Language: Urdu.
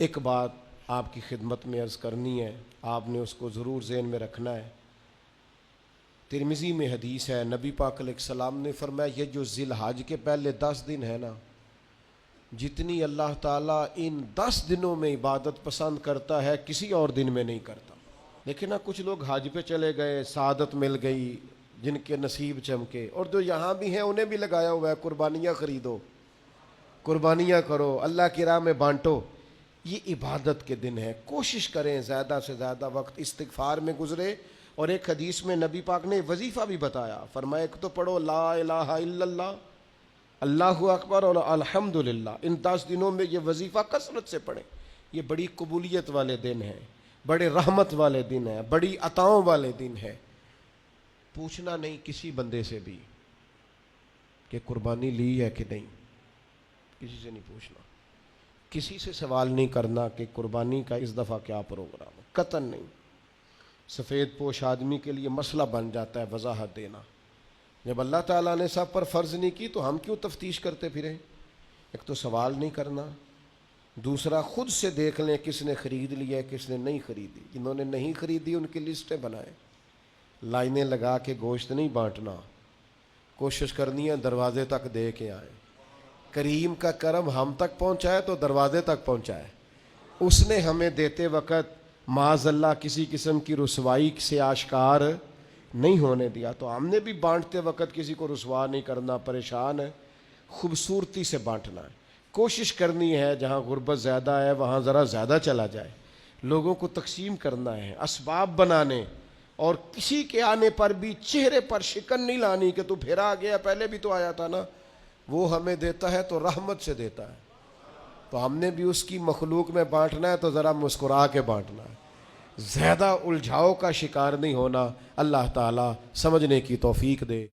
ایک بات آپ کی خدمت میں عرض کرنی ہے، آپ نے اس کو ضرور ذہن میں رکھنا ہے۔ ترمذی میں حدیث ہے، نبی پاک علیہ السلام نے فرمایا یہ جو ذی الحج کے پہلے 10 دن ہے نا، جتنی اللہ تعالیٰ ان 10 دنوں میں عبادت پسند کرتا ہے کسی اور دن میں نہیں کرتا۔ لیکن نا کچھ لوگ حج پہ چلے گئے، سعادت مل گئی، جن کے نصیب چمکے، اور جو یہاں بھی ہیں انہیں بھی لگایا ہوا ہے قربانیاں خریدو، قربانیاں کرو، اللہ کی راہ میں بانٹو۔ یہ عبادت کے دن ہے، کوشش کریں زیادہ سے زیادہ وقت استغفار میں گزرے۔ اور ایک حدیث میں نبی پاک نے وظیفہ بھی بتایا، فرمایا ایک تو پڑھو لا الہ الا اللہ، اللہ اکبر اور الحمدللہ، ان 10 دنوں میں یہ وظیفہ کثرت سے پڑھیں۔ یہ بڑی قبولیت والے دن ہیں، بڑے رحمت والے دن ہیں، بڑی عطاؤں والے دن ہیں۔ پوچھنا نہیں کسی بندے سے بھی کہ قربانی لی ہے کہ نہیں، کسی سے نہیں پوچھنا، کسی سے سوال نہیں کرنا کہ قربانی کا اس دفعہ کیا پروگرام ہے، قطعاً نہیں۔ سفید پوش آدمی کے لیے مسئلہ بن جاتا ہے وضاحت دینا۔ جب اللہ تعالیٰ نے سب پر فرض نہیں کی تو ہم کیوں تفتیش کرتے پھریں؟ ایک تو سوال نہیں کرنا، دوسرا خود سے دیکھ لیں کس نے خرید لیا ہے کس نے نہیں خریدی۔ جنہوں نے نہیں خریدی ان کی لسٹیں بنائیں، لائنیں لگا کے گوشت نہیں بانٹنا، کوشش کرنی ہے دروازے تک دے کے آئیں۔ کریم کا کرم ہم تک پہنچائے تو دروازے تک پہنچائے، اس نے ہمیں دیتے وقت معاذ اللہ کسی قسم کی رسوائی سے آشکار نہیں ہونے دیا، تو ہم نے بھی بانٹتے وقت کسی کو رسوا نہیں کرنا، پریشان ہے، خوبصورتی سے بانٹنا ہے۔ کوشش کرنی ہے جہاں غربت زیادہ ہے وہاں ذرا زیادہ چلا جائے، لوگوں کو تقسیم کرنا ہے، اسباب بنانے، اور کسی کے آنے پر بھی چہرے پر شکن نہیں لانی کہ تو پھر آ گیا، پہلے بھی تو آیا تھا نا۔ وہ ہمیں دیتا ہے تو رحمت سے دیتا ہے، تو ہم نے بھی اس کی مخلوق میں بانٹنا ہے تو ذرا مسکرا کے بانٹنا ہے، زیادہ الجھاؤ کا شکار نہیں ہونا۔ اللہ تعالیٰ سمجھنے کی توفیق دے۔